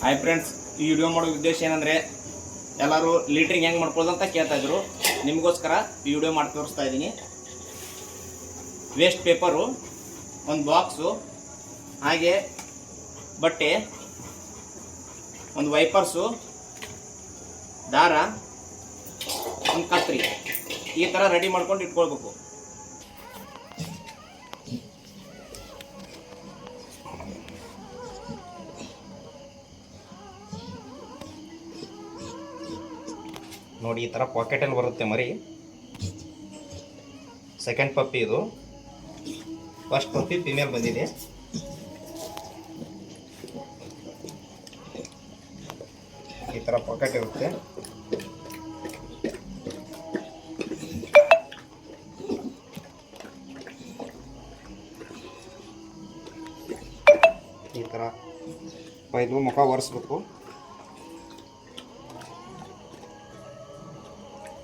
Hi friends, ಈ video ಮಾಡೋ ಉದ್ದೇಶ ಏನಂದರೆ ಎಲ್ಲರೂ ಲೀಟ್ರಿಂಗ್ ಹೆಂಗೆ ಮಾಡ್ಕೊಳ್ಳೋದು ಅಂತ ಕೇಳ್ತಾಯಿದ್ರು. ನಿಮಗೋಸ್ಕರ ಈ ವಿಡಿಯೋ ಮಾಡಿ ತೋರಿಸ್ತಾ ಇದ್ದೀನಿ. ವೇಸ್ಟ್ ಪೇಪರು, ಒಂದು ಬಾಕ್ಸು, ಹಾಗೆ ಬಟ್ಟೆ, ಒಂದು ವೈಪರ್ಸು, ದಾರ, ಒಂದು ಕತ್ರಿ ಈ ಥರ ರೆಡಿ ಮಾಡ್ಕೊಂಡು ಇಟ್ಕೊಳ್ಬೇಕು. ನೋಡಿ, ಈ ಥರ ಪಾಕೆಟಲ್ಲಿ ಬರುತ್ತೆ ಮರಿ. ಸೆಕೆಂಡ್ ಪಪ್ಪಿ ಇದು. ಫಸ್ಟ್ ಪಪ್ಪಿ ಫಿಮೇಲ್ ಬಂದಿದೆ. ಈ ಥರ ಪಾಕೆಟ್ ಇರುತ್ತೆ. ಈ ಥರ ಇದು ಮುಖ ಒರೆಸ್ಬೇಕು.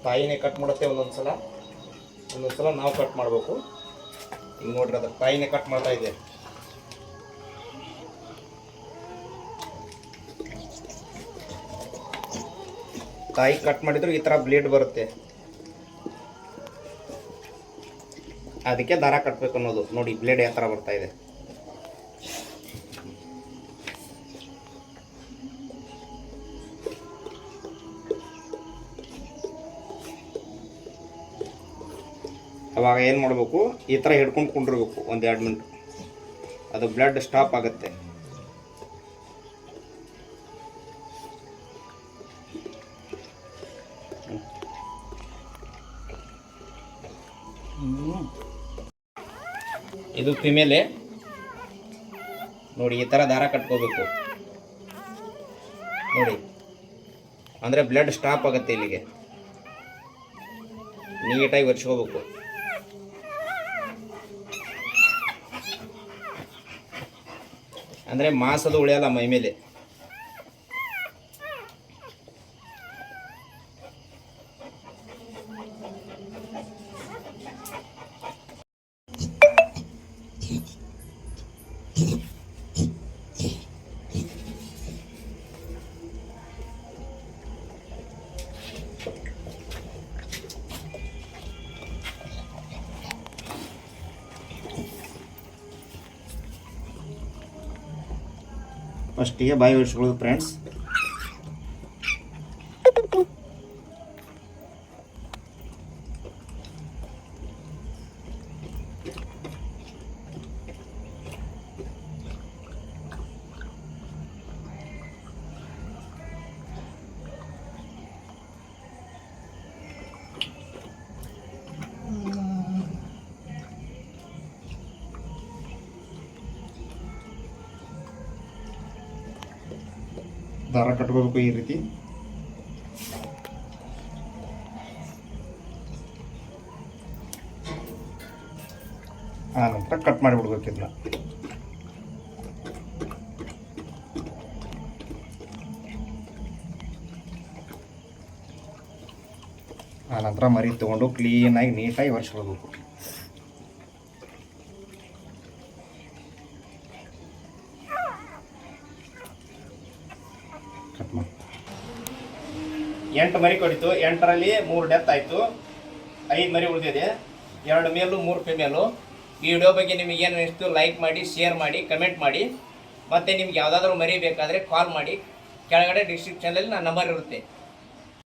ತಾಯಿನೇ ಕಟ್ ಮಾಡುತ್ತೆ ಒಂದೊಂದ್ಸಲ ನಾವು ಕಟ್ ಮಾಡಬೇಕು. ಈಗ ನೋಡ್ರಿ, ಅದ್ರ ತಾಯಿನೇ ಕಟ್ ಮಾಡ್ತಾ ಇದೆ. ತಾಯಿ ಕಟ್ ಮಾಡಿದ್ರು ಈ ಥರ ಬ್ಲೇಡ್ ಬರುತ್ತೆ. ಅದಕ್ಕೆ ದಾರ ಕಟ್ಟಬೇಕು ಅನ್ನೋದು. ನೋಡಿ, ಬ್ಲೇಡ್ ಯಾವ ಥರ ಬರ್ತಾ ಇದೆ. ಅವಾಗ ಏನು ಮಾಡಬೇಕು, ಈ ಥರ ಹಿಡ್ಕೊಂಡು ಕುಂಡಿರ್ಬೇಕು ಒಂದು 2 ಮಿನಿಟ್. ಅದು ಬ್ಲಡ್ ಸ್ಟಾಪ್ ಆಗುತ್ತೆ. ಇದು ಫಿಮೇಲೆ. ನೋಡಿ, ಈ ಥರ ದಾರ ಕಟ್ಕೋಬೇಕು. ನೋಡಿ, ಅಂದರೆ ಬ್ಲಡ್ ಸ್ಟಾಪ್ ಆಗುತ್ತೆ. ಇಲ್ಲಿಗೆ ನೀಟಾಗಿ ಒರೆಸ್ಕೋಬೇಕು. ಅಂದರೆ ಮಾಸದು ಉಳಿಯಲ್ಲ ಮೈ ಮೇಲೆ. ಫಸ್ಟಿಗೆ ಬಾಯಿ ಒರೆಸ್ಕೊಳ್ಳೋದು ಫ್ರೆಂಡ್ಸ್. ದಾರ ಕಟ್ಕೋಬೇಕು ಈ ರೀತಿ. ಆ ನಂತರ ಕಟ್ ಮಾಡಿಬಿಡ್ಬೇಕು ಇದನ್ನ. ಆ ನಂತರ ಮರಿ ತಗೊಂಡು ಕ್ಲೀನಾಗಿ ನೀಟಾಗಿ ಒರೆಸ್ಕೊಳ್ಬೇಕು. ಕಟ್ ಮಾಡಿ 8 ಮರಿ ಕೊಡಿತು. 8ರಲ್ಲಿ 3 ಡೆತ್ ಆಯಿತು. 5 ಮರಿ ಉಳಿದಿದೆ. 2 ಮೇಲು 3 ಫಿಮೇಲು. ಈ ವಿಡಿಯೋ ಬಗ್ಗೆ ನಿಮಗೆ ಏನು ಅನಿಸ್ತು ಲೈಕ್ ಮಾಡಿ, ಶೇರ್ ಮಾಡಿ, ಕಮೆಂಟ್ ಮಾಡಿ. ಮತ್ತು ನಿಮ್ಗೆ ಯಾವುದಾದ್ರೂ ಮರಿ ಬೇಕಾದರೆ ಕಾಲ್ ಮಾಡಿ. ಕೆಳಗಡೆ ಡಿಸ್ಕ್ರಿಪ್ಷನಲ್ಲಿ ನನ್ನ ನಂಬರ್ ಇರುತ್ತೆ.